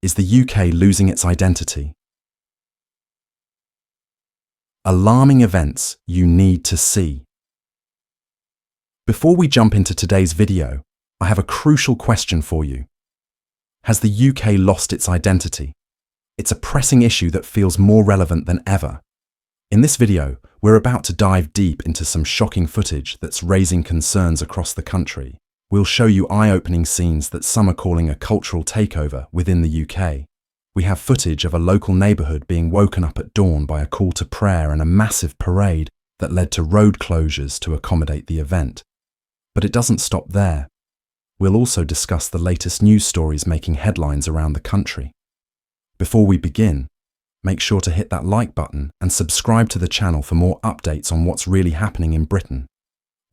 Is the UK losing its identity? Alarming events you need to see. Before we jump into today's video, I have a crucial question for you. Has the UK lost its identity? It's a pressing issue that feels more relevant than ever. In this video, we're about to dive deep into some shocking footage that's raising concerns across the country. We'll show you eye-opening scenes that some are calling a cultural takeover within the UK. We have footage of a local neighbourhood being woken up at dawn by a call to prayer and a massive parade that led to road closures to accommodate the event. But it doesn't stop there. We'll also discuss the latest news stories making headlines around the country. Before we begin, make sure to hit that like button and subscribe to the channel for more updates on what's really happening in Britain.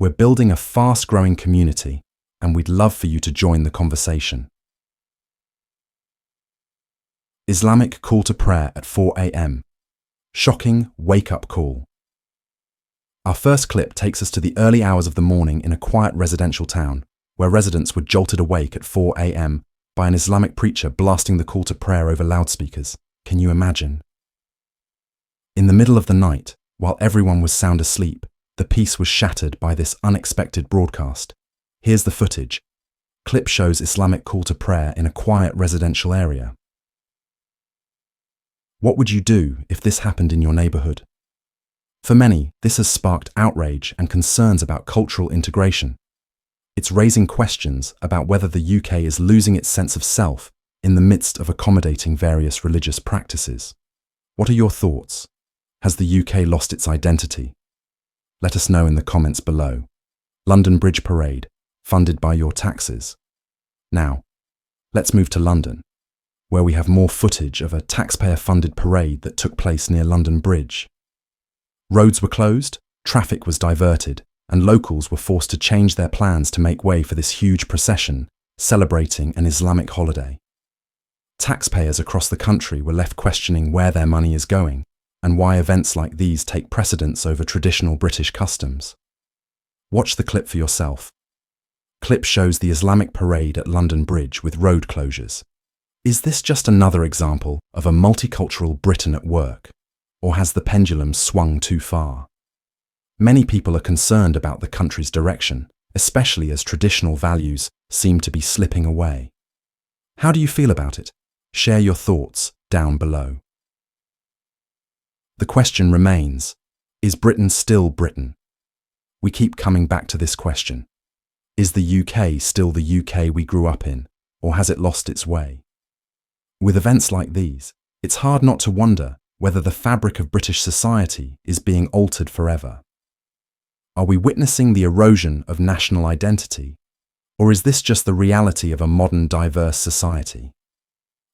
We're building a fast-growing community, and we'd love for you to join the conversation. Islamic call to prayer at 4 a.m. Shocking wake-up call. Our first clip takes us to the early hours of the morning in a quiet residential town, where residents were jolted awake at 4 a.m. by an Islamic preacher blasting the call to prayer over loudspeakers. Can you imagine? In the middle of the night, while everyone was sound asleep, the peace was shattered by this unexpected broadcast. Here's the footage. Clip shows Islamic call to prayer in a quiet residential area. What would you do if this happened in your neighbourhood? For many, this has sparked outrage and concerns about cultural integration. It's raising questions about whether the UK is losing its sense of self in the midst of accommodating various religious practices. What are your thoughts? Has the UK lost its identity? Let us know in the comments below. London Bridge Parade, funded by your taxes. Now, let's move to London, where we have more footage of a taxpayer-funded parade that took place near London Bridge. Roads were closed, traffic was diverted, and locals were forced to change their plans to make way for this huge procession celebrating an Islamic holiday. Taxpayers across the country were left questioning where their money is going and why events like these take precedence over traditional British customs. Watch the clip for yourself. Clip shows the Islamic parade at London Bridge with road closures. Is this just another example of a multicultural Britain at work, or has the pendulum swung too far? Many people are concerned about the country's direction, especially as traditional values seem to be slipping away. How do you feel about it? Share your thoughts down below. The question remains, is Britain still Britain? We keep coming back to this question. Is the UK still the UK we grew up in, or has it lost its way? With events like these, it's hard not to wonder whether the fabric of British society is being altered forever. Are we witnessing the erosion of national identity, or is this just the reality of a modern, diverse society?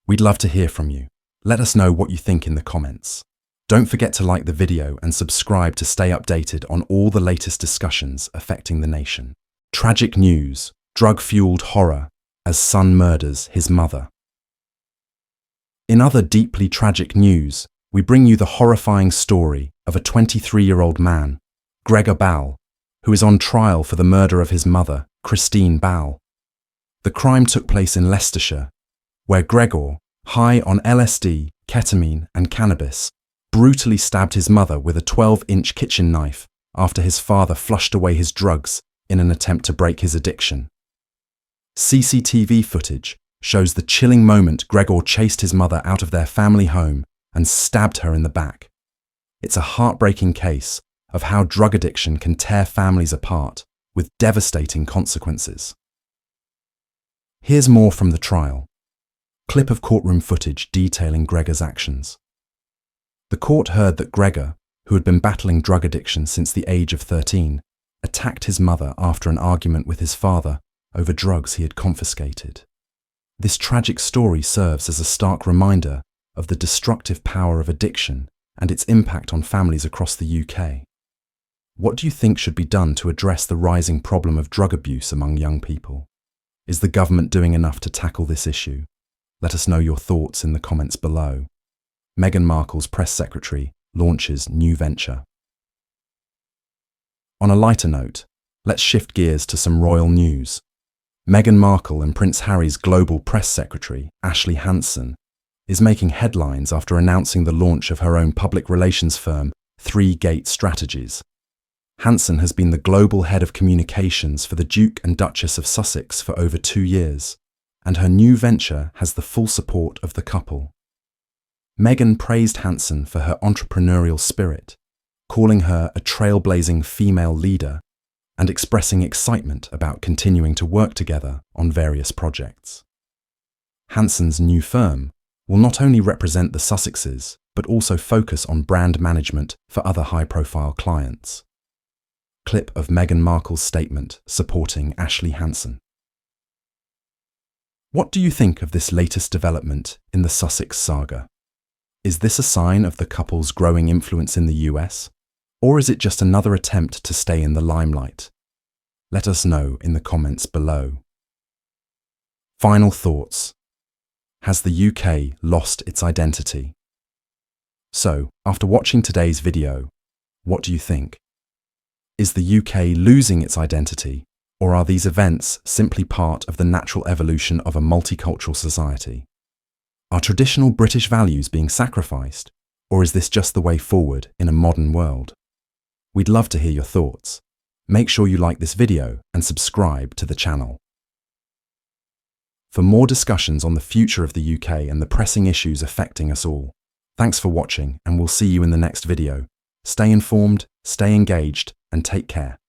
We'd love to hear from you. Let us know what you think in the comments. Don't forget to like the video and subscribe to stay updated on all the latest discussions affecting the nation. Tragic news, drug-fueled horror as son murders his mother. In other deeply tragic news, we bring you the horrifying story of a 23-year-old man, Gregor Ball, who is on trial for the murder of his mother, Christine Ball. The crime took place in Leicestershire, where Gregor, high on LSD, ketamine and cannabis, brutally stabbed his mother with a 12-inch kitchen knife after his father flushed away his drugs in an attempt to break his addiction. CCTV footage shows the chilling moment Gregor chased his mother out of their family home and stabbed her in the back. It's a heartbreaking case of how drug addiction can tear families apart with devastating consequences. Here's more from the trial. Clip of courtroom footage detailing Gregor's actions. The court heard that Gregor, who had been battling drug addiction since the age of 13, attacked his mother after an argument with his father over drugs he had confiscated. This tragic story serves as a stark reminder of the destructive power of addiction and its impact on families across the UK. What do you think should be done to address the rising problem of drug abuse among young people? Is the government doing enough to tackle this issue? Let us know your thoughts in the comments below. Meghan Markle's press secretary launches new venture. On a lighter note, let's shift gears to some royal news. Meghan Markle and Prince Harry's global press secretary, Ashley Hansen, is making headlines after announcing the launch of her own public relations firm, 3 Gate Strategies. Hanson has been the global head of communications for the Duke and Duchess of Sussex for over 2 years, and her new venture has the full support of the couple. Meghan praised Hanson for her entrepreneurial spirit, calling her a trailblazing female leader and expressing excitement about continuing to work together on various projects. Hanson's new firm will not only represent the Sussexes, but also focus on brand management for other high-profile clients. Clip of Meghan Markle's statement supporting Ashley Hanson. What do you think of this latest development in the Sussex saga? Is this a sign of the couple's growing influence in the US, or is it just another attempt to stay in the limelight? Let us know in the comments below. Final thoughts. Has the UK lost its identity? So, after watching today's video, what do you think? Is the UK losing its identity, or are these events simply part of the natural evolution of a multicultural society? Are traditional British values being sacrificed, or is this just the way forward in a modern world? We'd love to hear your thoughts. Make sure you like this video and subscribe to the channel. For more discussions on the future of the UK and the pressing issues affecting us all, thanks for watching and we'll see you in the next video. Stay informed, stay engaged, and take care.